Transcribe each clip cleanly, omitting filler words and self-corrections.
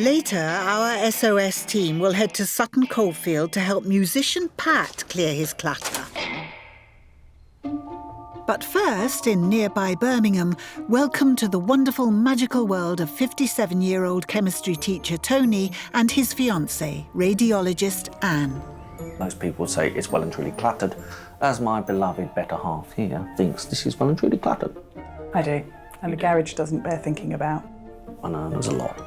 Later, our SOS team will head to Sutton coalfield to help musician Pat clear his clutter. But first, in nearby Birmingham, welcome to the wonderful, magical world of 57-year-old chemistry teacher Tony and his fiancée, radiologist Anne. Most people say it's well and truly cluttered, as my beloved better half here thinks this is well and truly cluttered. I do, and the garage doesn't bear thinking about. I know, there's a lot.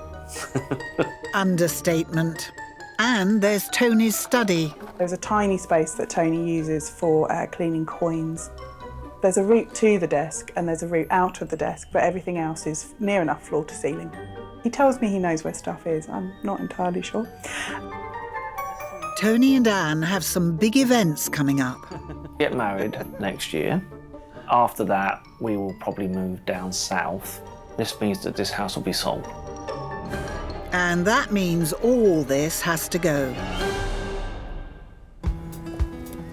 Understatement. And there's Tony's study. There's a tiny space that Tony uses for cleaning coins. There's a route to the desk and there's a route out of the desk, but everything else is near enough floor to ceiling. He tells me he knows where stuff is. I'm not entirely sure. Tony and Anne have some big events coming up. Get married next year. After that, we will probably move down south. This means that this house will be sold. And that means all this has to go.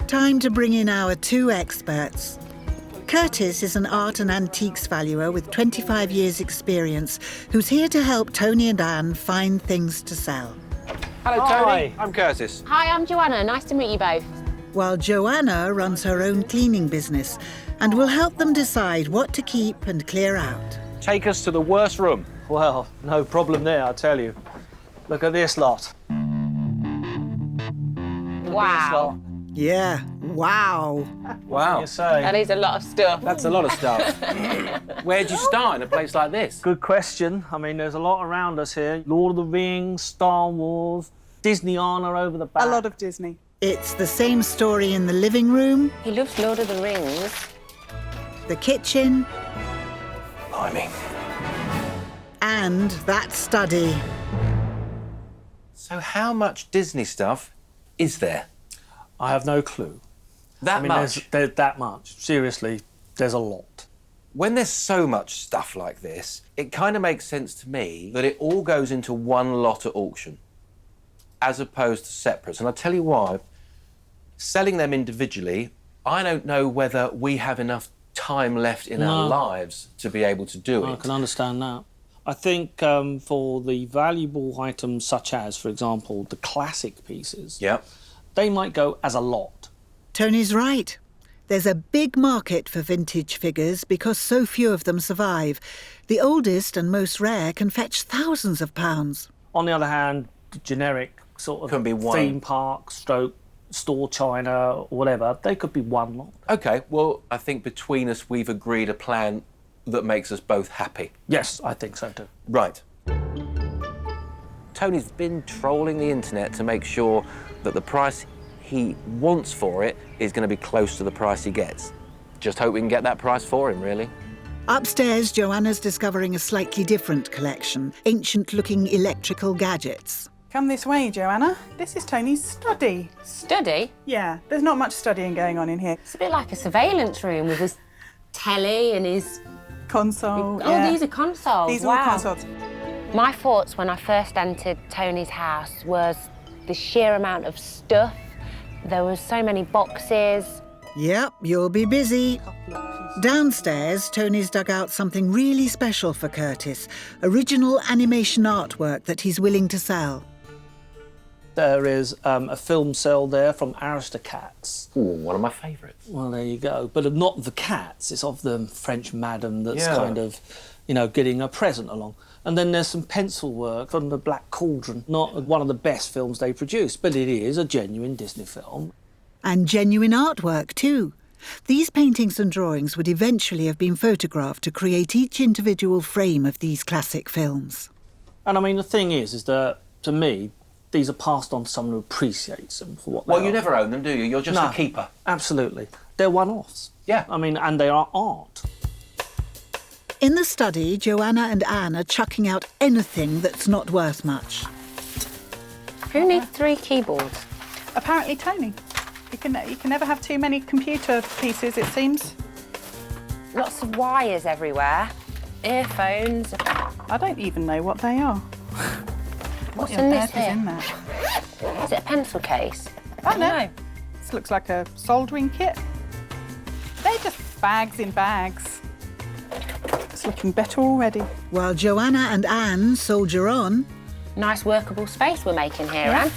Time to bring in our two experts. Curtis is an art and antiques valuer with 25 years' experience who's here to help Tony and Anne find things to sell. Hello, Tony. Hi. I'm Curtis. Hi, I'm Joanna. Nice to meet you both. While Joanna runs her own cleaning business and will help them decide what to keep and clear out. Take us to the worst room. Well, no problem there, I tell you. Look at this lot. Wow. Yeah, wow. Wow. You say? That is a lot of stuff. That's a lot of stuff. Where'd you start in a place like this? Good question. I mean, there's a lot around us here. Lord of the Rings, Star Wars, Disney Honor over the back. A lot of Disney. It's the same story in the living room, He loves Lord of the Rings. the kitchen, Blimey. and that study. So how much Disney stuff is there? I have no clue. That much? There's that much. Seriously, there's a lot. When there's so much stuff like this, it kind of makes sense to me that it all goes into one lot at auction, as opposed to separates. And I'll tell you why. Selling them individually, I don't know whether we have enough time left in our lives to be able to do it. I can understand that. I think for the valuable items such as, for example, the classic pieces, Yeah. they might go as a lot. Tony's right. There's a big market for vintage figures because so few of them survive. The oldest and most rare can fetch thousands of pounds. On the other hand, generic sort Can be of one. theme park, stroke, store china, or whatever, they could be one lot. OK, well, I think between us we've agreed a plan that makes us both happy. Yes, I think so too. Right. Tony's been trolling the internet to make sure that the price he wants for it is going to be close to the price he gets. Just hope we can get that price for him, really. Upstairs, Joanna's discovering a slightly different collection, ancient-looking electrical gadgets. Come this way, Joanna. This is Tony's study. Study? Yeah, there's not much studying going on in here. It's a bit like a surveillance room with his telly and his... Console. Oh, these are consoles. These wow. are all consoles. My thoughts when I first entered Tony's house was the sheer amount of stuff. There were so many boxes. Yep, you'll be busy. Downstairs, Tony's dug out something really special for Curtis, original animation artwork that he's willing to sell. There is a film cell there from Aristocats. Ooh, one of my favourites. Well, there you go. But not the cats. It's of the French madam that's Yeah. kind of, you know, getting a present along. And then there's some pencil work from The Black Cauldron. Not one of the best films they produced, but it is a genuine Disney film. And genuine artwork, too. These paintings and drawings would eventually have been photographed to create each individual frame of these classic films. And I mean, the thing is that, to me, these are passed on to someone who appreciates them for what they Well, are. you never own them, do you? You're just No, a keeper. Absolutely. They're one-offs. Yeah. I mean, and they are art. In the study, Joanna and Anne are chucking out anything that's not worth much. Who needs 3 keyboards? Apparently Tony. You can never have too many computer pieces, it seems. Lots of wires everywhere. Earphones. I don't even know what they are. What's What in on this earth is here? in there? Is it a pencil case? I don't know. This looks like a soldering kit. They're just bags in bags. It's looking better already. While Joanna and Anne soldier on, Nice workable space we're making here, Anne.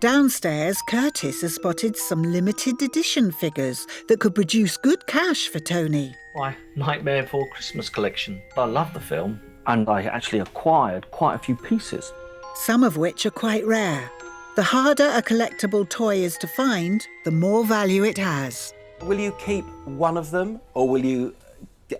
Downstairs, Curtis has spotted some limited edition figures that could produce good cash for Tony. My Nightmare Before Christmas collection. I love the film, and I actually acquired quite a few pieces. Some of which are quite rare. The harder a collectible toy is to find, the more value it has. Will you keep one of them, or will you,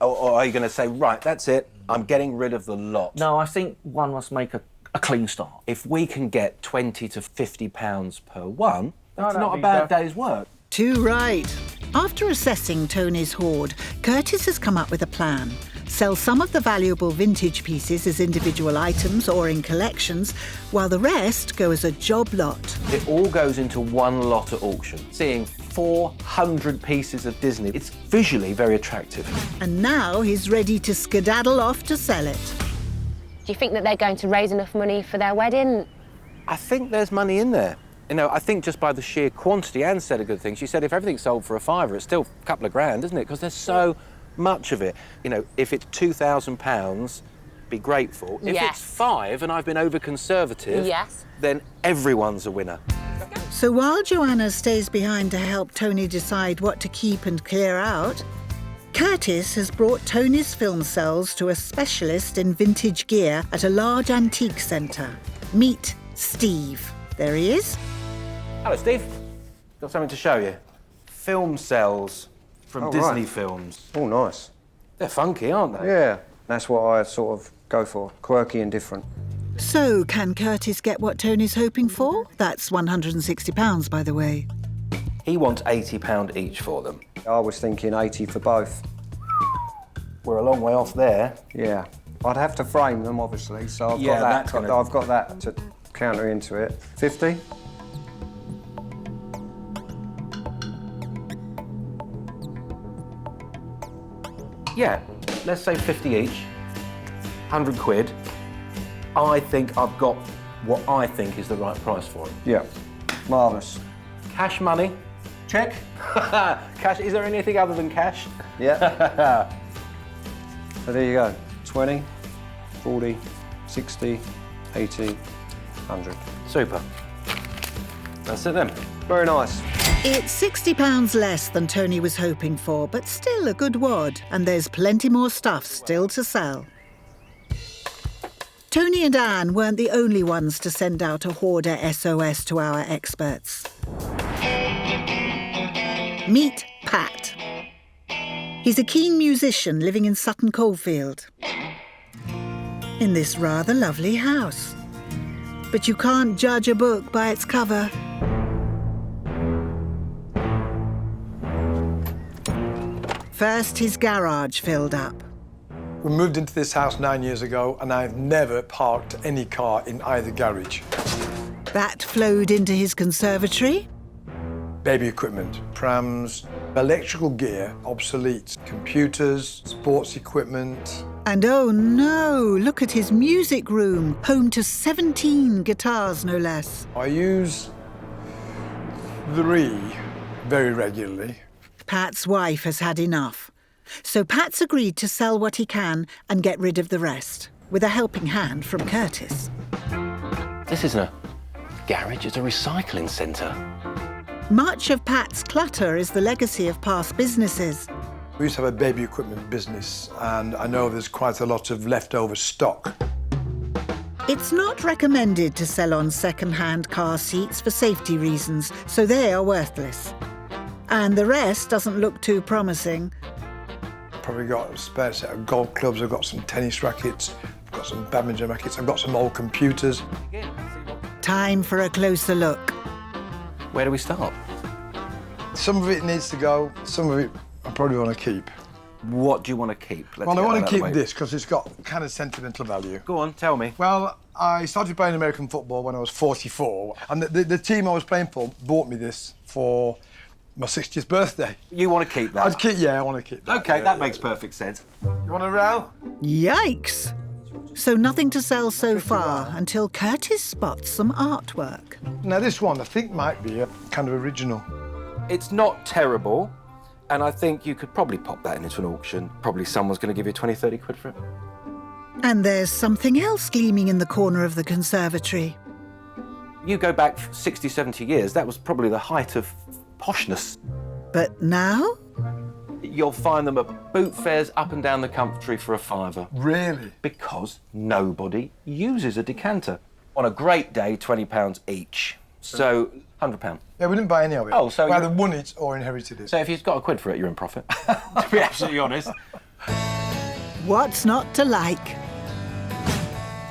or are you going to say, right, that's it, I'm getting rid of the lot? No, I think one must make a clean start. If we can get £20 to £50 per one, that's that'd not a be bad fair. day's work. Too right. After assessing Tony's hoard, Curtis has come up with a plan. Sell some of the valuable vintage pieces as individual items or in collections, while the rest go as a job lot. It all goes into one lot at auction. Seeing 400 pieces of Disney, it's visually very attractive. And now he's ready to skedaddle off to sell it. Do you think that they're going to raise enough money for their wedding? I think there's money in there. You know, I think just by the sheer quantity, Anne said a good thing. She said if everything's sold for a fiver, it's still a couple of grand, isn't it? Because there's so much of it. You know, if it's £2,000, be grateful. If Yes. it's 5 and I've been over conservative, Yes. then everyone's a winner. So while Joanna stays behind to help Tony decide what to keep and clear out, Curtis has brought Tony's film cells to a specialist in vintage gear at a large antique centre. Meet Steve. There he is. Hello, Steve. Got something to show you. Film cells from Oh, Disney right. films. Oh, nice. They're funky, aren't they? Yeah, that's what I sort of go for. Quirky and different. So, can Curtis get what Tony's hoping for? That's £160, by the way. He wants £80 each for them. I was thinking 80 for both. We're a long way off there. Yeah. I'd have to frame them, obviously, so I've Yeah, got that's that. gonna- I've got that to counter into it. 50? Yeah, let's say 50 each. 100 quid. I think I've got what I think is the right price for it. Yeah. Marvellous. Cash money. Check? Cash, is there anything other than cash? Yeah. So there you go. 20, 40, 60, 80, 100. Super. That's it then. Very nice. It's £60 less than Tony was hoping for, but still a good wad, and there's plenty more stuff still to sell. Tony and Anne weren't the only ones to send out a hoarder SOS to our experts. Meet Pat. He's a keen musician living in Sutton Coldfield, in this rather lovely house. But you can't judge a book by its cover. First, his garage filled up. We moved into this house 9 years ago, and I've never parked any car in either garage. That flowed into his conservatory. Baby equipment, prams, electrical gear, obsolete, computers, sports equipment. And oh no, look at his music room, home to 17 guitars, no less. I use 3 very regularly. Pat's wife has had enough. So Pat's agreed to sell what he can and get rid of the rest, with a helping hand from Curtis. This isn't a garage, it's a recycling centre. Much of Pat's clutter is the legacy of past businesses. We used to have a baby equipment business, and I know there's quite a lot of leftover stock. It's not recommended to sell on second-hand car seats for safety reasons, so they are worthless. And the rest doesn't look too promising. Probably got a spare set of golf clubs, I've got some tennis rackets, I've got some badminton rackets, I've got some old computers. Time for a closer look. Where do we start? Some of it needs to go, some of it I probably want to keep. What do you want to keep? Let's Well, I get want that to out of the keep way. this because it's got kind of sentimental value. Go on, tell me. Well, I started playing American football when I was 44, and the team I was playing for bought me this for my 60th birthday. You want to keep that? I want to keep that. Okay, yeah, that yeah. makes perfect sense. You want a row? Yikes! So nothing to sell so far until Curtis spots some artwork. Now, this one I think might be a kind of original. It's not terrible, and I think you could probably pop that into an auction. Probably someone's going to give you 20, 30 quid for it. And there's something else gleaming in the corner of the conservatory. You go back 60, 70 years, that was probably the height of poshness. But now? You'll find them at boot fairs up and down the country for £5. Really? Because nobody uses a decanter. On a great day, £20 each. So, £100. Yeah, we didn't buy any of it. Oh, so we either won it or inherited it. So if you've got £1 for it, you're in profit. To be absolutely honest. What's not to like?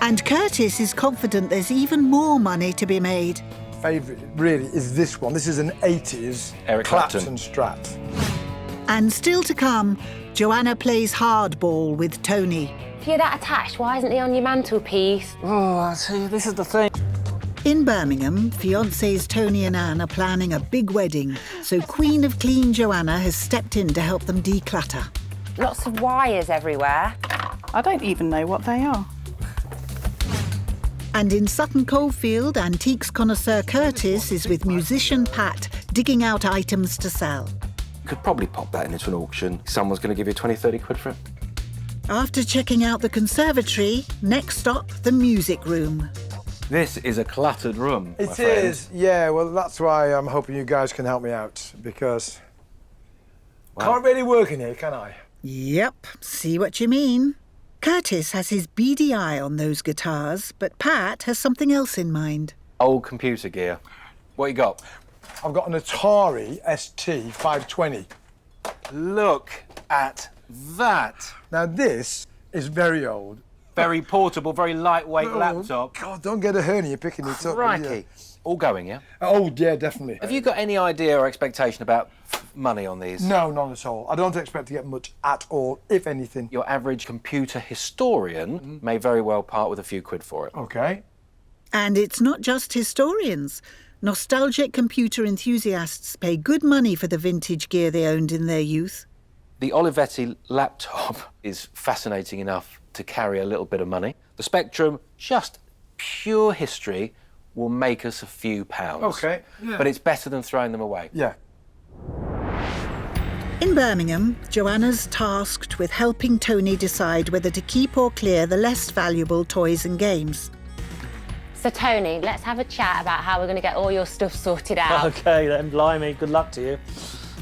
And Curtis is confident there's even more money to be made. Favourite really is this one. This is an 80s Eric Clapton Strat. And still to come, Joanna plays hardball with Tony. If you're that attached, why isn't he on your mantelpiece? Oh, I tell you, this is the thing. In Birmingham, fiancés Tony and Anne are planning a big wedding, so Queen of Clean Joanna has stepped in to help them declutter. Lots of wires everywhere. I don't even know what they are. And in Sutton Coldfield, antiques connoisseur Curtis is with musician Pat digging out items to sell. You could probably pop that into an auction. Someone's going to give you 20, 30 quid for it. After checking out the conservatory, next stop, the music room. This is a cluttered room, It is, yeah. Well, that's why I'm hoping you guys can help me out, because can't really work in here, can I? Yep, see what you mean. Curtis has his beady eye on those guitars, but Pat has something else in mind. Old computer gear. What you got? I've got an Atari ST 520. Look at that. Now, this is very old. Very portable, very lightweight laptop. God, don't get a hernia picking it up. Crikey. All going, yeah? Oh, yeah, definitely. Have you got any idea or expectation about money on these? No, not at all. I don't expect to get much at all, if anything. Your average computer historian may very well part with a few quid for it. OK. And it's not just historians. Nostalgic computer enthusiasts pay good money for the vintage gear they owned in their youth. The Olivetti laptop is fascinating enough to carry a little bit of money. The Spectrum, just pure history, will make us a few pounds. OK. Yeah. But it's better than throwing them away. Yeah. In Birmingham, Joanna's tasked with helping Tony decide whether to keep or clear the less valuable toys and games. So, Tony, let's have a chat about how we're going to get all your stuff sorted out. OK, then, blimey, good luck to you.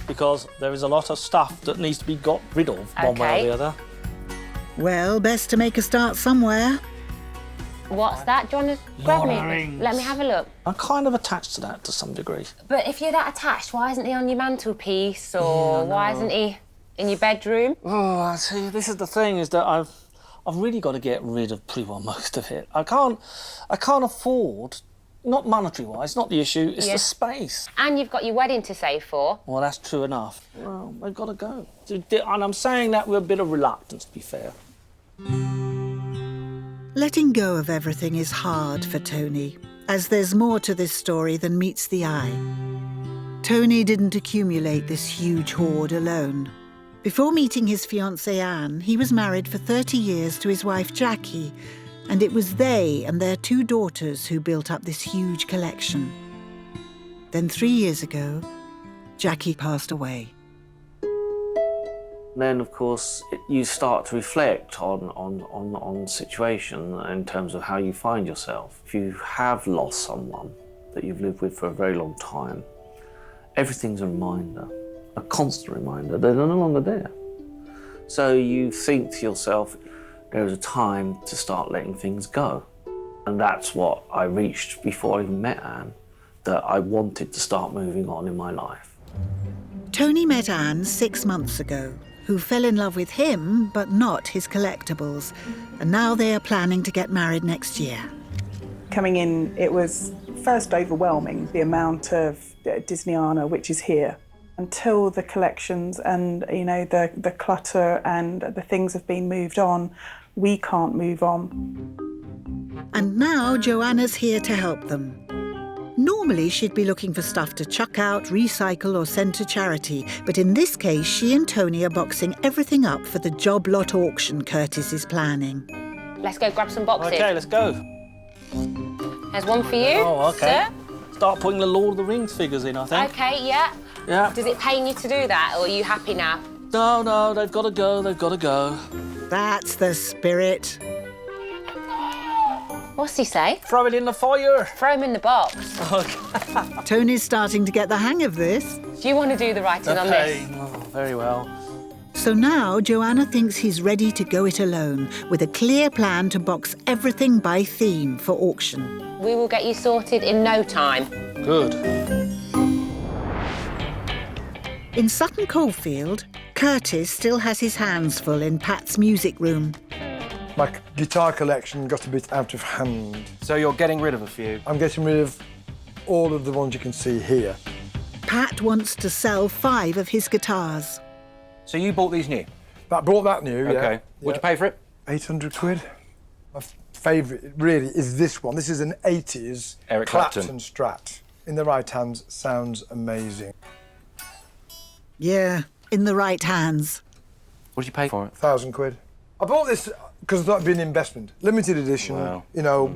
Because there is a lot of stuff that needs to be got rid of, one way or the other. Well, best to make a start somewhere. What's that? Do you want to grab me? Rings. Let me have a look. I'm kind of attached to that to some degree. But if you're that attached, why isn't he on your mantelpiece? Or why isn't he in your bedroom? Oh, I tell you, this is the thing, is that I've really got to get rid of pretty well most of it. I can't afford, not monetary-wise, not the issue, it's the space. And you've got your wedding to save for. Well, that's true enough. Well, they've got to go. And I'm saying that with a bit of reluctance, to be fair. Letting go of everything is hard for Tony, as there's more to this story than meets the eye. Tony didn't accumulate this huge hoard alone. Before meeting his fiancée Anne, he was married for 30 years to his wife Jackie, and it was they and their 2 daughters who built up this huge collection. Then 3 years ago, Jackie passed away. Then, of course, you start to reflect on the situation in terms of how you find yourself. If you have lost someone that you've lived with for a very long time, everything's a reminder, a constant reminder. They're no longer there. So you think to yourself, there is a time to start letting things go. And that's what I reached before I even met Anne, that I wanted to start moving on in my life. Tony met Anne 6 months ago, who fell in love with him, but not his collectibles. And now they are planning to get married next year. Coming in, it was first overwhelming, the amount of Disneyana which is here. Until the collections and, you know, the clutter and the things have been moved on, we can't move on. And now Joanna's here to help them. Normally, she'd be looking for stuff to chuck out, recycle or send to charity. But in this case, she and Tony are boxing everything up for the job lot auction Curtis is planning. Let's go grab some boxes. OK, let's go. There's one for you, Oh, OK. sir. Start putting the Lord of the Rings figures in, I think. OK, yeah. Yeah. Does it pain you to do that, or are you happy now? No, they've got to go, they've got to go. That's the spirit. What's he say? Throw it in the fire. Throw him in the box. Tony's starting to get the hang of this. Do you want to do the writing on this? Oh, very well. So now Joanna thinks he's ready to go it alone, with a clear plan to box everything by theme for auction. We will get you sorted in no time. Good. In Sutton Coldfield, Curtis still has his hands full in Pat's music room. My guitar collection got a bit out of hand. So you're getting rid of a few? I'm getting rid of all of the ones you can see here. Pat wants to sell 5 of his guitars. So you bought these new? I bought that new, yeah. OK. What'd you pay for it? 800 quid. My favourite, really, is this one. This is an 80s Eric Clapton Strat. In the right hands, sounds amazing. Yeah, in the right hands. What did you pay for it? 1,000 quid. I bought this because I thought it'd be an investment. Limited edition, Wow. you know,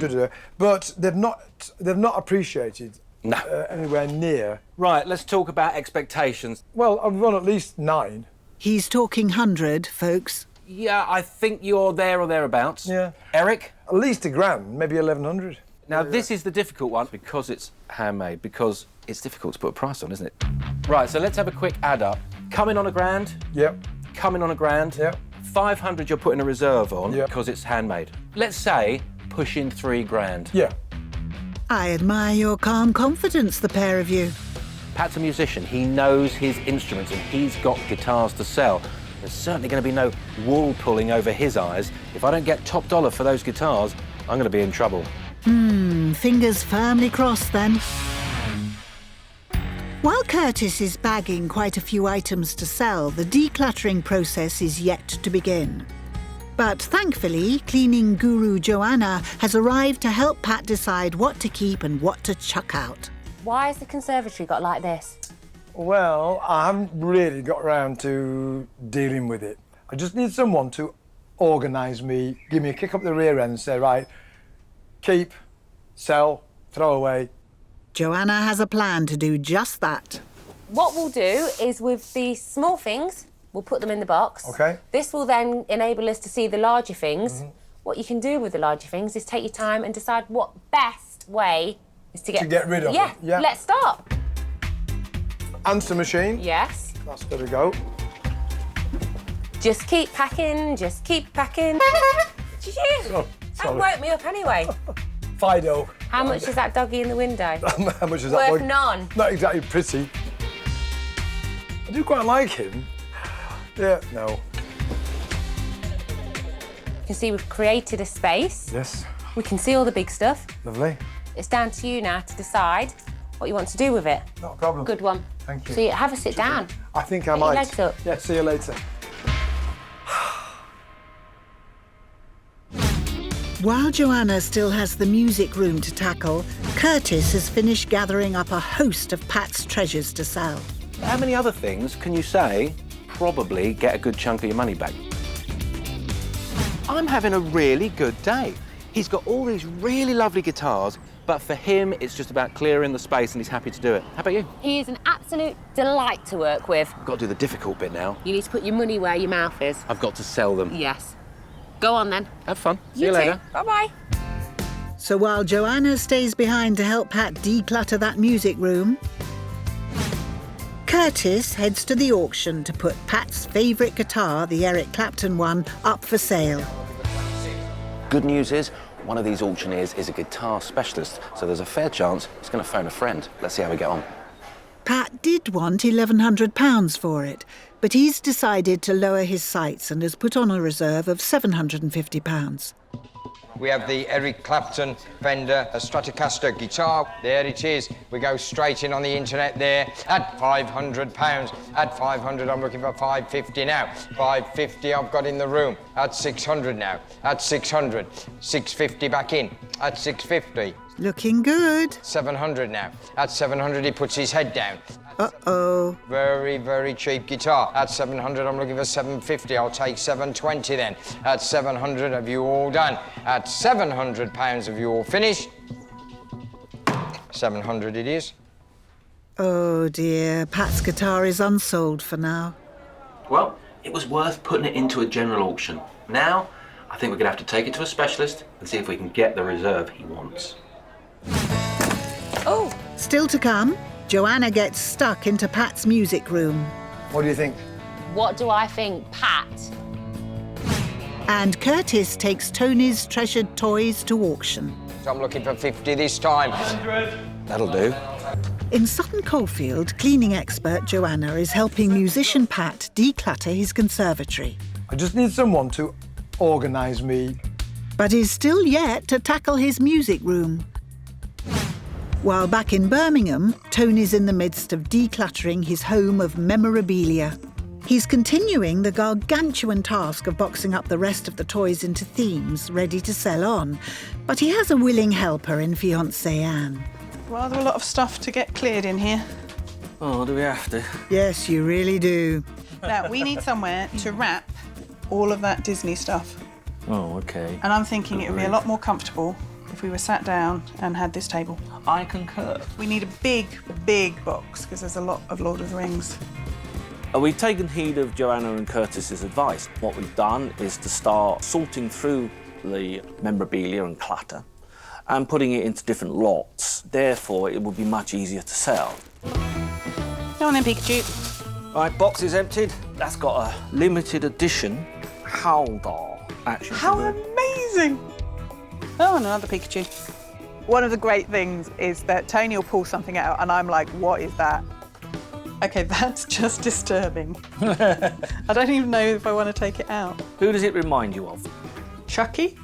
but they've not appreciated No. anywhere near. Right, let's talk about expectations. Well, I've won at least 9. He's talking 100, folks. Yeah, I think you're there or thereabouts. Yeah. Eric? At least £1,000, maybe 1,100. Now, this is the difficult one because it's handmade, because it's difficult to put a price on, isn't it? Right, so let's have a quick add up. Coming on £1,000, Yep, coming on £1,000, yep. 500 you're putting a reserve on Yep. because it's handmade. Let's say pushing £3,000. Yeah. I admire your calm confidence, the pair of you. Pat's a musician, he knows his instruments and he's got guitars to sell. There's certainly going to be no wool pulling over his eyes. If I don't get top dollar for those guitars, I'm going to be in trouble. Fingers firmly crossed, then. While Curtis is bagging quite a few items to sell, the decluttering process is yet to begin. But thankfully, cleaning guru Joanna has arrived to help Pat decide what to keep and what to chuck out. Why has the conservatory got like this? Well, I haven't really got around to dealing with it. I just need someone to organise me, give me a kick up the rear end and say, right, keep, sell, throw away. Joanna has a plan to do just that. What we'll do is with the small things, we'll put them in the box. OK. This will then enable us to see the larger things. What you can do with the larger things is take your time and decide what best way is to get rid of yeah. them. Yeah. Let's start. Answer machine. Yes. That's got to go. Just keep packing, just keep packing. Did you? Oh, That sorry. woke me up anyway. Fido. How much is that doggy in the window? How much is that? Worth one? none. Not exactly pretty. I do quite like him. Yeah, no. You can see we've created a space. Yes, We can see all the big stuff. lovely. It's down to you now to decide what you want to do with it. Not a problem. Good one. Thank you. So you have a sit down. I think I Get your might. legs up. Yeah, see you later. While Joanna still has the music room to tackle, Curtis has finished gathering up a host of Pat's treasures to sell. How many other things can you say probably get a good chunk of your money back? I'm having a really good day. He's got all these really lovely guitars, but for him, it's just about clearing the space and he's happy to do it. How about you? He is an absolute delight to work with. I've got to do the difficult bit now. You need to put your money where your mouth is. I've got to sell them. Yes. Go on then. Have fun. See you later. Bye-bye. So while Joanna stays behind to help Pat declutter that music room, Curtis heads to the auction to put Pat's favourite guitar, the Eric Clapton one, up for sale. Good news is, one of these auctioneers is a guitar specialist, so there's a fair chance he's going to phone a friend. Let's see how we get on. Pat did want £1,100 for it, but he's decided to lower his sights and has put on a reserve of £750. We have the Eric Clapton Fender Stratocaster guitar. There it is. We go straight in on the internet there at £500. At 500, I'm looking for 550 now. 550 I've got in the room. At 600 now. At 600. 650 back in. At 650. Looking good. 700 now. At 700 he puts his head down. Uh-oh. Very, very cheap guitar. At 700, I'm looking for 750. I'll take 720 then. At 700, have you all done? At £700, have you all finished? 700 it is. Oh dear, Pat's guitar is unsold for now. Well, it was worth putting it into a general auction. Now, I think we're going to have to take it to a specialist and see if we can get the reserve he wants. Oh, Still to come, Joanna gets stuck into Pat's music room. What do you think? what do I think, Pat? And Curtis takes Tony's treasured toys to auction. So I'm looking for 50 this time. That'll do. In Sutton Coldfield, cleaning expert Joanna is helping musician Pat declutter his conservatory, I just need someone to organise me. but is still yet to tackle his music room. While back in Birmingham, Tony's in the midst of decluttering his home of memorabilia. He's continuing the gargantuan task of boxing up the rest of the toys into themes ready to sell on, but he has a willing helper in fiancée Anne. Rather a lot of stuff to get cleared in here. Oh, do we have to? Yes, you really do. Now, we need somewhere to wrap all of that Disney stuff. Oh, OK. And I'm thinking it would be a lot more comfortable if we were sat down and had this table. I concur. We need a big, big box, because there's a lot of Lord of the Rings. We've taken heed of Joanna and Curtis's advice. What we've done is to start sorting through the memorabilia and clutter and putting it into different lots. Therefore, it would be much easier to sell. Go on then, Pikachu. Right, box is emptied. That's got a limited edition Haldar action How figure. amazing! Oh, and another Pikachu. One of the great things is that Tony will pull something out and I'm like, what is that? Okay, that's just disturbing. I don't even know if I want to take it out. Who does it remind you of? Chucky?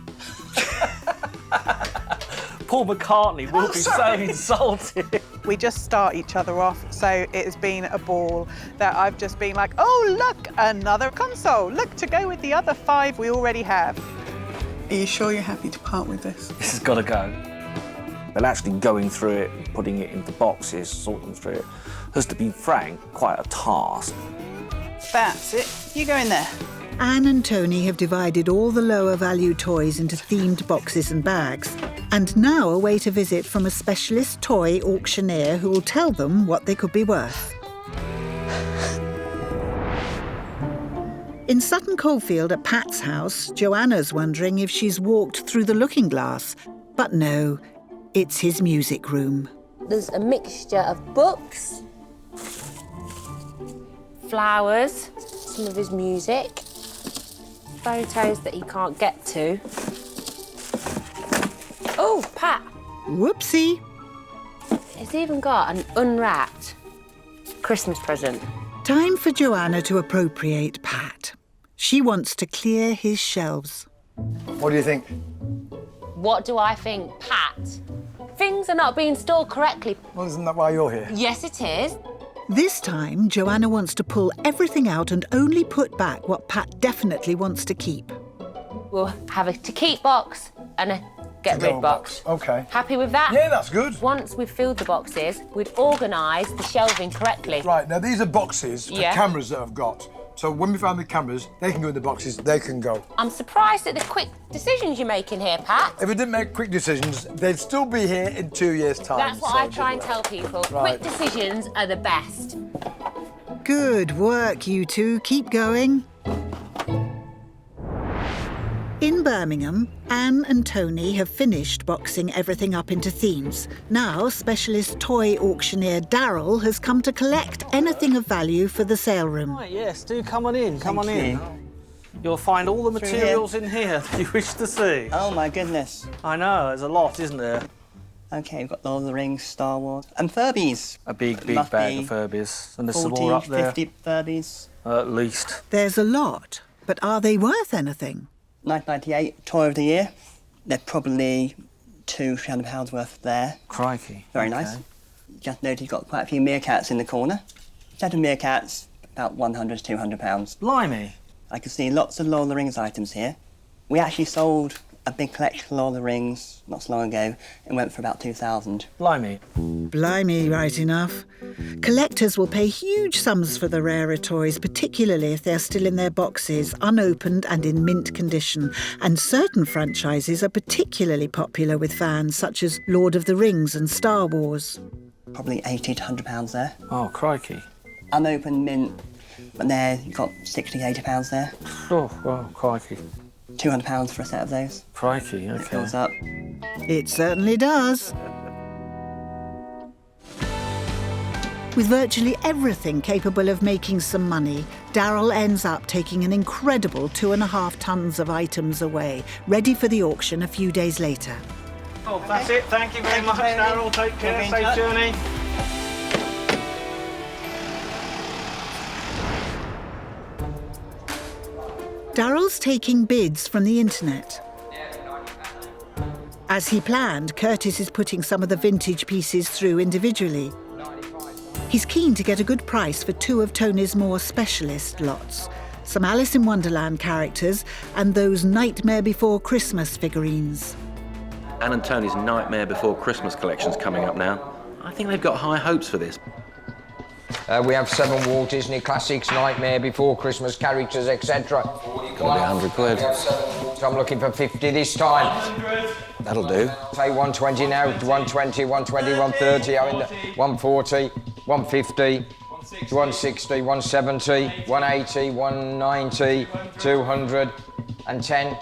Paul McCartney will be so insulted. We just start each other off, so it has been a ball that I've just been like, oh, look, another console. Look, to go with the other 5 we already have. Are you sure you're happy to part with this? This has got to go. But actually going through it, putting it into boxes, sorting through it, has, to be frank, quite a task. That's it. You go in there. Anne and Tony have divided all the lower value toys into themed boxes and bags, and now await a visit from a specialist toy auctioneer who will tell them what they could be worth. In Sutton Coldfield at Pat's house, Joanna's wondering if she's walked through the looking glass, but no, it's his music room. There's a mixture of books, flowers, some of his music, photos that he can't get to. Oh, Pat, Whoopsie! he's even got an unwrapped Christmas present. Time for Joanna to appropriate Pat. She wants to clear his shelves. What do you think? What do I think, Pat? Things are not being stored correctly. Well, isn't that why you're here? Yes, it is. This time, Joanna wants to pull everything out and only put back what Pat definitely wants to keep. We'll have a to keep box and a get rid box. OK. Happy with that? Yeah, that's good. Once we've filled the boxes, we'd organise the shelving correctly. Right, now these are boxes for Yeah. cameras that I've got. So when we find the cameras, they can go in the boxes, they can go. I'm surprised at the quick decisions you're making here, Pat. If we didn't make quick decisions, they'd still be here in 2 years' time. That's what so I try and tell people. Right. Quick decisions are the best. Good work, you two. Keep going. In Birmingham, Anne and Tony have finished boxing everything up into themes. Now, specialist toy auctioneer Darryl has come to collect anything of value for the sale room. Right, yes, do come on in, come on Thank in. you. You'll find all the materials in here that you wish to see. Oh my goodness. I know, there's a lot, isn't there? Okay, we've got Lord of the Rings, Star Wars, and Furbies. A big Must bag be of Furbies. And there's some 40, more up there. 50 Furbies. At least. There's a lot, but are they worth anything? 1998 Toy of the Year. They're probably £200-300 worth there. Crikey. Very Okay. nice. Just noticed you've got quite a few meerkats in the corner. Set of meerkats, about £100 to £200. Blimey. I can see lots of Lord of the Rings items here. We actually sold a big collection of Lord of the Rings not so long ago. It went for about 2,000. Blimey. Blimey, right enough. Collectors will pay huge sums for the rarer toys, particularly if they're still in their boxes, unopened and in mint condition. And certain franchises are particularly popular with fans, such as Lord of the Rings and Star Wars. Probably £80 to £100 there. Oh, crikey. Unopened mint, but there you've got £60, £80 there. Oh, well, crikey. £200 for a set of those. Crikey, It okay. fills up. It certainly does. With virtually everything capable of making some money, Darryl ends up taking an incredible 2.5 tons of items away, ready for the auction a few days later. Oh, that's it. Thank you very much, Darryl. Take care. Safe journey. Darryl's taking bids from the internet. As he planned, Curtis is putting some of the vintage pieces through individually. He's keen to get a good price for 2 of Tony's more specialist lots, some Alice in Wonderland characters and those Nightmare Before Christmas figurines. Anne and Tony's Nightmare Before Christmas collection's coming up now. I think they've got high hopes for this. We have 7 Walt Disney classics, Nightmare Before Christmas characters, etc. Gotta be £100. So I'm looking for 50 this time. That'll do. Say 120 now, 120, 120, 130, I'm in the 140, 150, 160, 170, 180, 190, 210,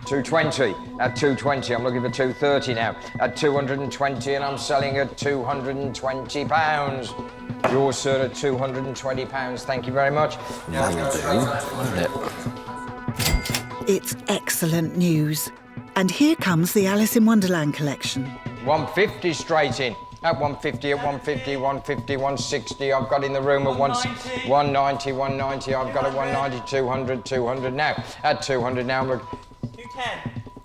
220. At 220, I'm looking for 230 now. At 220, and I'm selling at £220. Yours, sir, at £220. Thank you very much. That'll do, won't it? It's excellent news. And here comes the Alice in Wonderland collection. 150 straight in. At 150, at 150, 150, 160. I've got in the room at 190, 190. I've got at 190, 200, 200 now. At 200 now, I'm looking.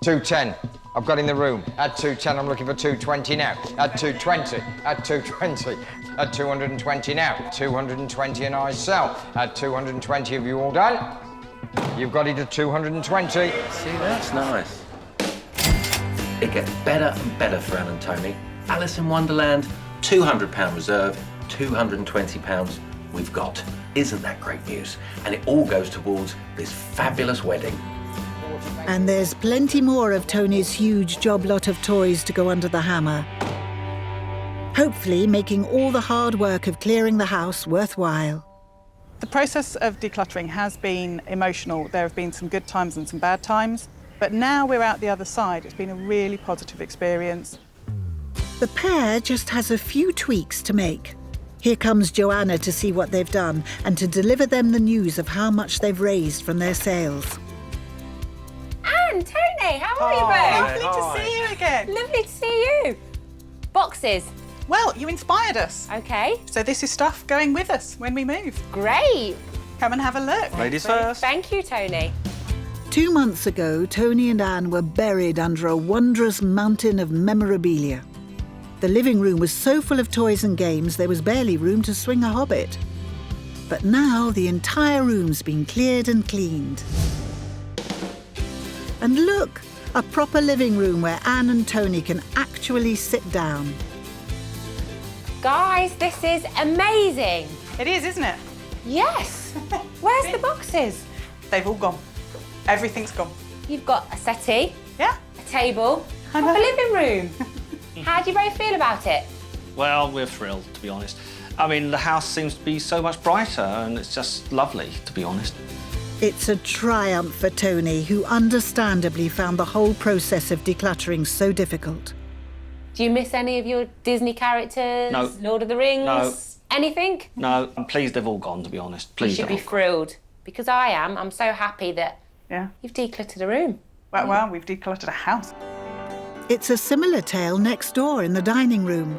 210. I've got in the room. At 210, I'm looking for 220 now. At 220, at 220, at 220 now. 220 and I sell. At 220, have you all done? You've got it at 220. See, that's nice. It gets better and better for Anne and Tony. Alice in Wonderland, £200 reserve, £220 we've got. Isn't that great news? And it all goes towards this fabulous wedding. And there's plenty more of Tony's huge job lot of toys to go under the hammer. Hopefully making all the hard work of clearing the house worthwhile. The process of decluttering has been emotional. There have been some good times and some bad times, but now we're out the other side. It's been a really positive experience. The pair just has a few tweaks to make. Here comes Joanna to see what they've done and to deliver them the news of how much they've raised from their sales. Anne, Tony, how are you both? Lovely to see you again. Lovely to see you. Boxes. Well, you inspired us. Okay. So this is stuff going with us when we move. Great. Come and have a look. Ladies first. Thank you, Tony. 2 months ago, Tony and Anne were buried under a wondrous mountain of memorabilia. The living room was so full of toys and games there was barely room to swing a hobbit. But now the entire room's been cleared and cleaned. And look, a proper living room where Anne and Tony can actually sit down. Guys, this is amazing. It is, isn't it? Yes. Where's the boxes? They've all gone. Everything's gone. You've got a settee, Yeah? a table, I a know. living room. How do you both feel about it? Well, we're thrilled, to be honest. I mean, the house seems to be so much brighter, and it's just lovely, to be honest. It's a triumph for Tony, who understandably found the whole process of decluttering so difficult. Do you miss any of your Disney characters? No. Lord of the Rings? No. Anything? No, I'm pleased they've all gone, to be honest. You Pleased should be they've all thrilled. Because I am. I'm so happy that Yeah. you've decluttered a room. Well, we've decluttered a house. It's a similar tale next door in the dining room.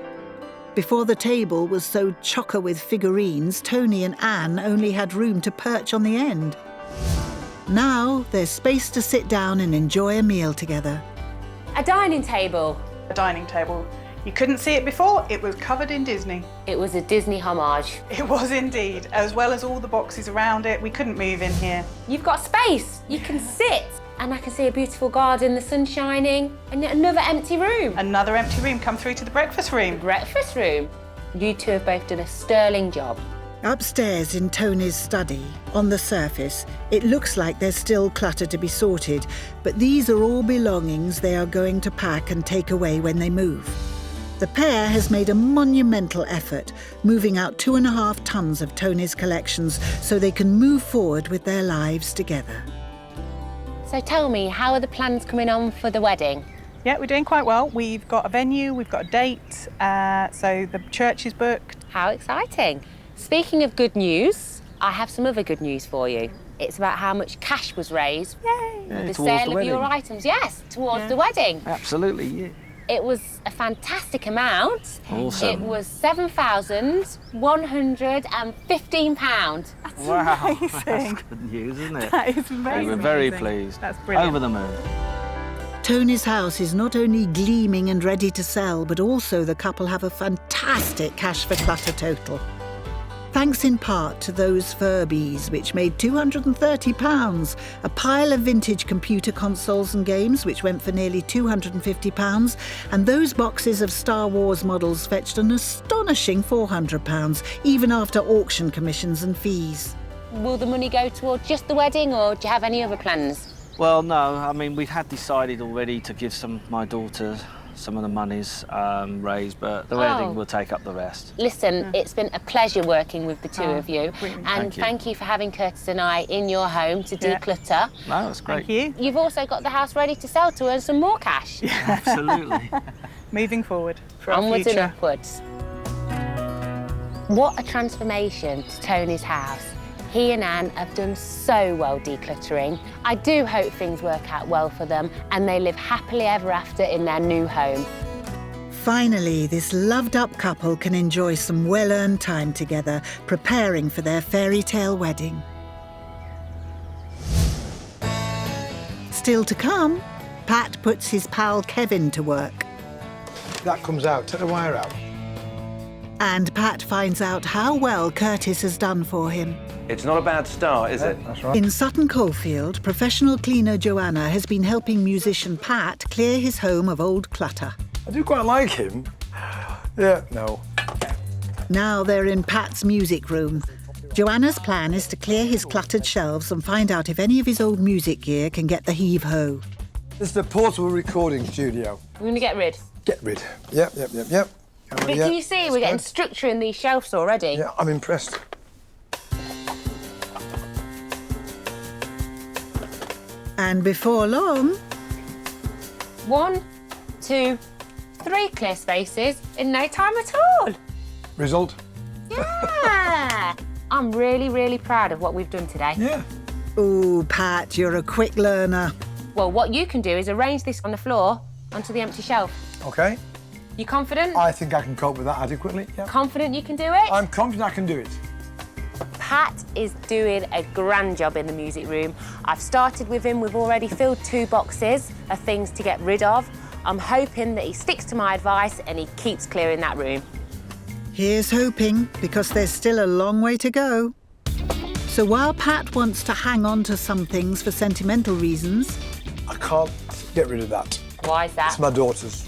Before the table was so chocker with figurines, Tony and Anne only had room to perch on the end. Now there's space to sit down and enjoy a meal together. A dining table. A dining table. You couldn't see it before, it was covered in Disney. It was a Disney homage. It was indeed, as well as all the boxes around it. We couldn't move in here. You've got space. You can sit. And I can see a beautiful garden, the sun shining, and another empty room. Another empty room, come through to the breakfast room. Breakfast room. You two have both done a sterling job. Upstairs in Tony's study, on the surface, it looks like there's still clutter to be sorted, but these are all belongings they are going to pack and take away when they move. The pair has made a monumental effort, moving out 2.5 tons of Tony's collections so they can move forward with their lives together. So tell me, how are the plans coming on for the wedding? Yeah, we're doing quite well. We've got a venue, we've got a date, so the church is booked. How exciting. Speaking of good news, I have some other good news for you. It's about how much cash was raised Yay! Yeah, the towards sale the of your wedding. items. Yes, towards the wedding. Absolutely, yeah. It was a fantastic amount. Awesome. It was £7,115. Wow, amazing. that's good news, isn't it? That is amazing. We were very pleased. That's brilliant. Over the moon. Tony's house is not only gleaming and ready to sell, but also the couple have a fantastic cash for clutter total. Thanks in part to those Furbies, which made £230, a pile of vintage computer consoles and games, which went for nearly £250, and those boxes of Star Wars models fetched an astonishing £400, even after auction commissions and fees. Will the money go toward just the wedding, or do you have any other plans? Well, no, I mean, we had decided already to give my daughter some of the monies raised, but the wedding will take up the rest. Listen, it's been a pleasure working with the two of you. Brilliant. And thank you for having Curtis and I in your home to declutter. No, that's great. Thank you. You've also got the house ready to sell to earn some more cash. Absolutely. Moving forward for our Onwards and future. upwards. What a transformation to Tony's house. He and Anne have done so well decluttering. I do hope things work out well for them and they live happily ever after in their new home. Finally, this loved-up couple can enjoy some well-earned time together, preparing for their fairy tale wedding. Still to come, Pat puts his pal Kevin to work. That comes out. Take the wire out. And Pat finds out how well Curtis has done for him. It's not a bad start, is it? That's right. In Sutton Coldfield, professional cleaner Joanna has been helping musician Pat clear his home of old clutter. I do quite like him. Yeah, no. Now they're in Pat's music room. Joanna's plan is to clear his cluttered shelves and find out if any of his old music gear can get the heave-ho. This is the portable recording studio. We're going to get rid. Get rid. Yep. But can you see we're getting structure in these shelves already? Yeah, I'm impressed. And before long, 1, 2, 3 clear spaces in no time at all. Result? Yeah! I'm really, really proud of what we've done today. Yeah. ooh, Pat, you're a quick learner. Well, what you can do is arrange this on the floor onto the empty shelf. OK. You confident? I think I can cope with that adequately. Yeah. Confident you can do it? I'm confident I can do it. Pat is doing a grand job in the music room. I've started with him. We've already filled 2 boxes of things to get rid of. I'm hoping that he sticks to my advice and he keeps clearing that room. Here's hoping, because there's still a long way to go. So while Pat wants to hang on to some things for sentimental reasons, I can't get rid of that. Why is that? It's my daughter's.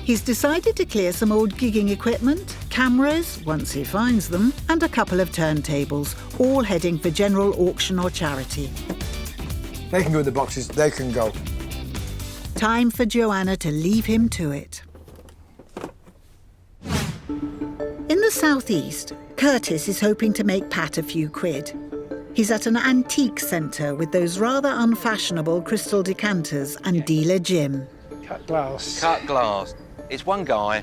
he's decided to clear some old gigging equipment, cameras, once he finds them, and a couple of turntables, all heading for general auction or charity. They can go in the boxes, they can go. Time for Joanna to leave him to it. In the southeast, Curtis is hoping to make Pat a few quid. He's at an antique centre with those rather unfashionable crystal decanters and dealer Jim. Cut glass. Cut glass. It's one guy,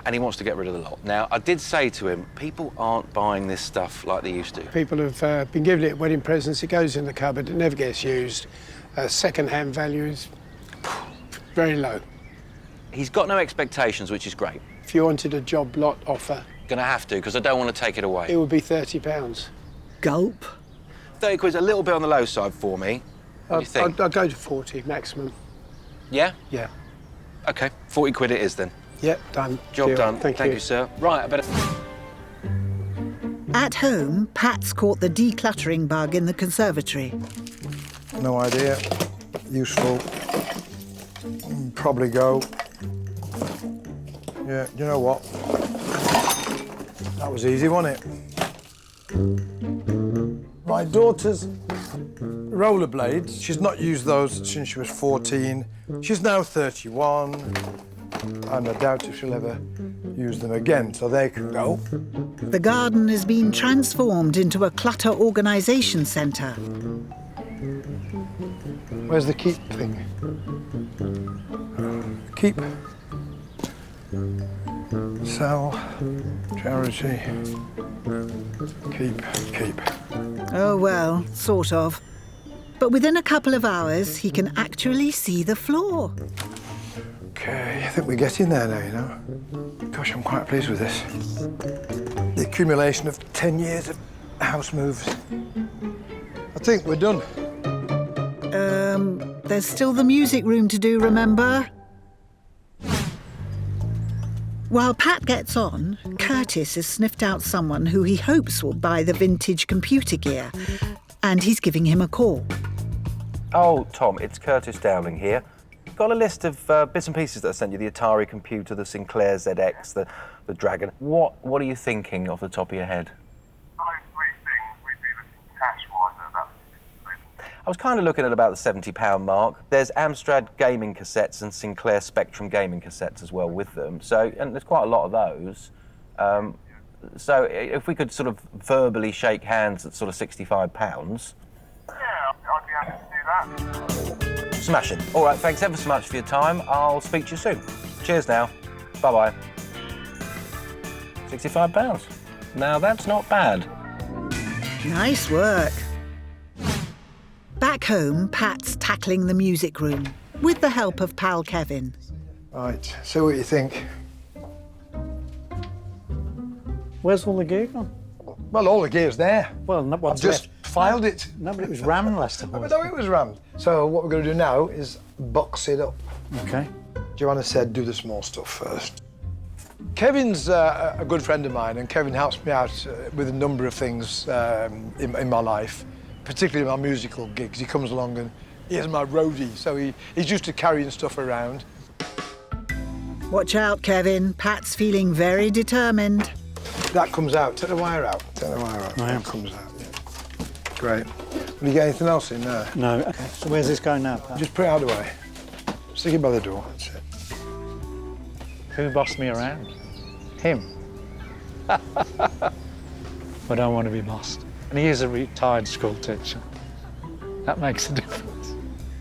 and he wants to get rid of the lot. Now, I did say to him, people aren't buying this stuff like they used to. People have been given it wedding presents, it goes in the cupboard, it never gets used. Second-hand value is very low. He's got no expectations, which is great. If you wanted a job lot offer, Gonna have to, because I don't want to take it away. it would be £30. Gulp. 30 quid's a little bit on the low side for me. What do you think? I'd go to 40 maximum. Yeah? Yeah. OK, 40 quid it is then. Yep, done. Job Deal. done. Thank you, sir. Right, I better... At home, Pat's caught the decluttering bug in the conservatory. No idea. Useful. Probably go. Yeah, you know what? That was easy, wasn't it? My daughter's rollerblades. She's not used those since she was 14. She's now 31, and I doubt if she'll ever use them again, so they can go. The garden has been transformed into a clutter organisation centre. Where's the keep thing? Keep. Sell. Charity. Keep. Oh, well, sort of. But within a couple of hours, he can actually see the floor. Okay, I think we're getting there now, you know. Gosh, I'm quite pleased with this. The accumulation of 10 years of house moves. I think we're done. There's still the music room to do, remember? While Pat gets on, Curtis has sniffed out someone who he hopes will buy the vintage computer gear, and he's giving him a call. Oh, Tom, it's Curtis Dowling here. Got a list of bits and pieces that I sent you, the Atari computer, the Sinclair ZX, the Dragon. What are you thinking off the top of your head? I was kind of looking at about the £70 mark. There's Amstrad gaming cassettes and Sinclair Spectrum gaming cassettes as well with them. So, and there's quite a lot of those. So if we could sort of verbally shake hands at sort of £65. Yeah, I'd be happy to do that. Smashing. All right, thanks ever so much for your time. I'll speak to you soon. Cheers now. Bye-bye. £65. Now, that's not bad. Nice work. Back home, Pat's tackling the music room with the help of pal Kevin. Right, so what do you think? Where's all the gear gone? Well, all the gear's there. Well, not what's I've just left. filed it. No, but it was rammed last time. I know it was rammed. So what we're going to do now is box it up. Okay. Joanna said do the small stuff first. Kevin's a good friend of mine, and Kevin helps me out with a number of things in my life, particularly my musical gigs. He comes along and he's my roadie, so he's used to carrying stuff around. Watch out, Kevin. Pat's feeling very determined. That comes out. Take the wire out. Take the wire out. That comes out. Yeah. Great. Will you get anything else in there? No. Okay. So where's this going now, Pat? Just put it out of the way. Stick it by the door. That's it. Who bossed me around? Him. I don't want to be bossed. And he is a retired school teacher. That makes a difference.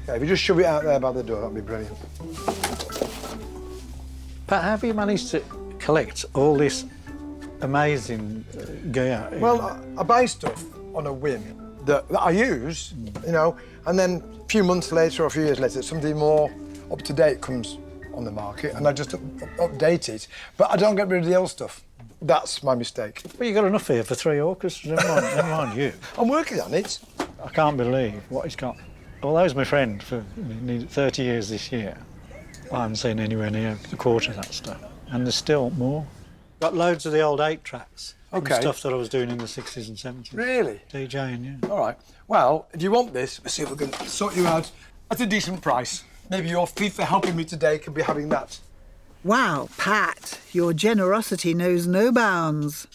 Okay, if you just shove it out there by the door, that'd be brilliant. Pat, how have you managed to collect all this amazing gear? Well, I buy stuff on a whim that I use, you know, and then a few months later or a few years later, something more up-to-date comes on the market, and I just update it. But I don't get rid of the old stuff. That's my mistake. Well, you've got enough here for 3 orchestras, never mind you. I'm working on it. I can't believe what he's got. Although he's my friend for 30 years this year, I haven't seen anywhere near a quarter of that stuff. And there's still more. Got loads of the old 8-tracks. Okay. Stuff that I was doing in the 60s and 70s. Really? DJing, yeah. All right. Well, if you want this, let's see if we can sort you out at a decent price. Maybe your fee for helping me today could be having that. Wow, Pat, your generosity knows no bounds.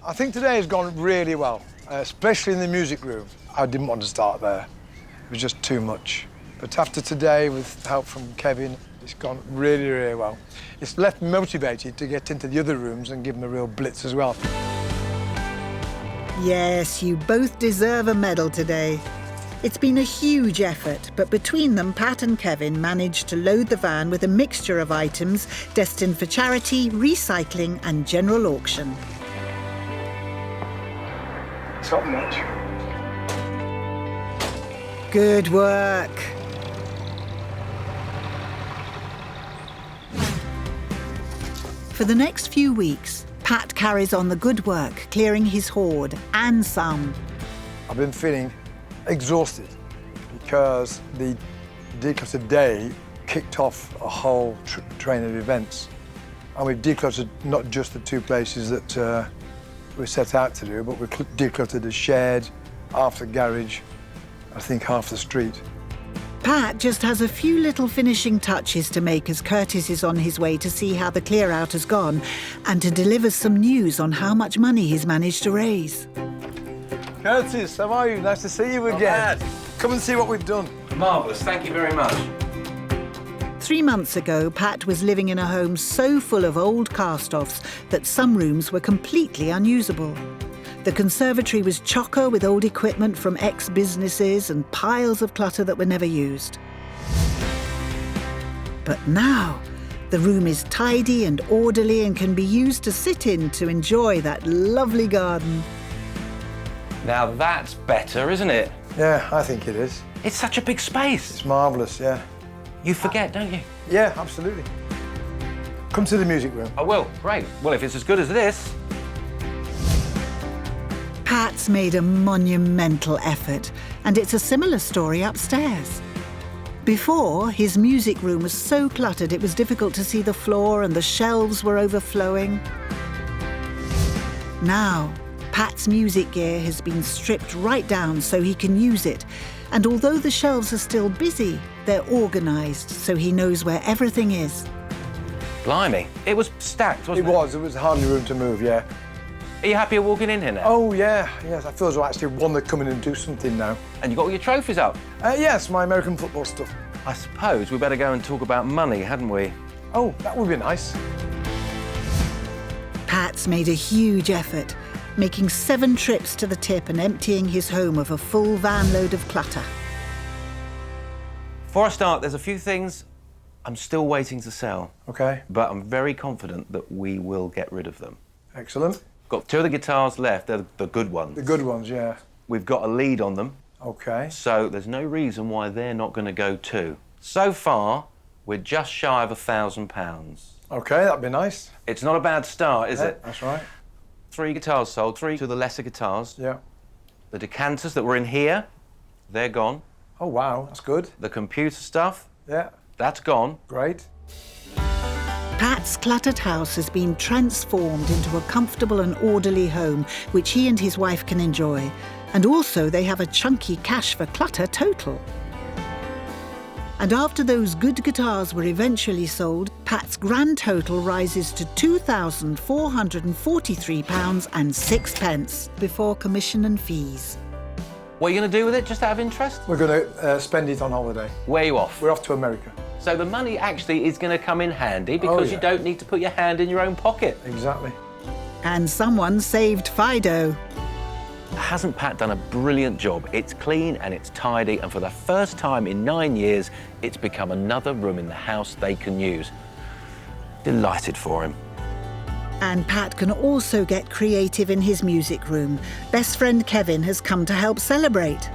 I think today has gone really well, especially in the music room. I didn't want to start there. It was just too much. But after today, with help from Kevin, it's gone really, really well. It's left me motivated to get into the other rooms and give them a real blitz as well. Yes, you both deserve a medal today. It's been a huge effort, but between them, Pat and Kevin managed to load the van with a mixture of items destined for charity, recycling and general auction. Top notch. Good work. For the next few weeks, Pat carries on the good work, clearing his hoard and some. I've been feeling exhausted because the Declutter Day kicked off a whole train of events. And we've decluttered not just the 2 places that we set out to do, but we've decluttered the shed, half the garage, I think half the street. Pat just has a few little finishing touches to make as Curtis is on his way to see how the clear out has gone and to deliver some news on how much money he's managed to raise. Curtis, how are you? Nice to see you again. Come and see what we've done. Marvellous, thank you very much. 3 months ago, Pat was living in a home so full of old cast-offs that some rooms were completely unusable. The conservatory was chocker with old equipment from ex-businesses and piles of clutter that were never used. But now, the room is tidy and orderly and can be used to sit in to enjoy that lovely garden. Now that's better, isn't it? Yeah, I think it is. It's such a big space. It's marvellous, yeah. You forget, don't you? Yeah, absolutely. Come to the music room. I will. Great. Well, if it's as good as this. Pat's made a monumental effort, and it's a similar story upstairs. Before, his music room was so cluttered it was difficult to see the floor and the shelves were overflowing. Now, Pat's music gear has been stripped right down so he can use it, and although the shelves are still busy, they're organised so he knows where everything is. Blimey, it was stacked, wasn't it? It was hardly room to move, yeah. Are you happy walking in here now? Oh, yeah, yes. I feel as though I actually want to come in and do something now. And you got all your trophies up? Yes, my American football stuff. I suppose we better go and talk about money, hadn't we? Oh, that would be nice. Pat's made a huge effort, making 7 trips to the tip and emptying his home of a full van load of clutter. Before I start, there's a few things I'm still waiting to sell. OK. But I'm very confident that we will get rid of them. Excellent. Got 2 of the guitars left, they're the good ones. The good ones, yeah. We've got a lead on them. OK. So there's no reason why they're not going to go too. So far, we're just shy of £1,000. OK, that'd be nice. It's not a bad start, is it? That's right. 3 guitars sold, 3 to the lesser guitars. Yeah. The decanters that were in here, they're gone. Oh, wow, that's good. The computer stuff, yeah, that's gone. Great. Pat's cluttered house has been transformed into a comfortable and orderly home, which he and his wife can enjoy. And also, they have a chunky cash for clutter total. And after those good guitars were eventually sold, Pat's grand total rises to £2,443.06 before commission and fees. What are you going to do with it, just out of interest? We're going to spend it on holiday. Where are you off? We're off to America. So the money actually is going to come in handy because you don't need to put your hand in your own pocket. Exactly. And someone saved Fido. Hasn't Pat done a brilliant job? It's clean and it's tidy, and for the first time in 9 years, it's become another room in the house they can use. Delighted for him. And Pat can also get creative in his music room. Best friend Kevin has come to help celebrate.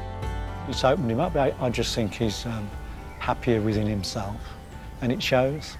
It's opened him up. I just think he's happier within himself, and it shows.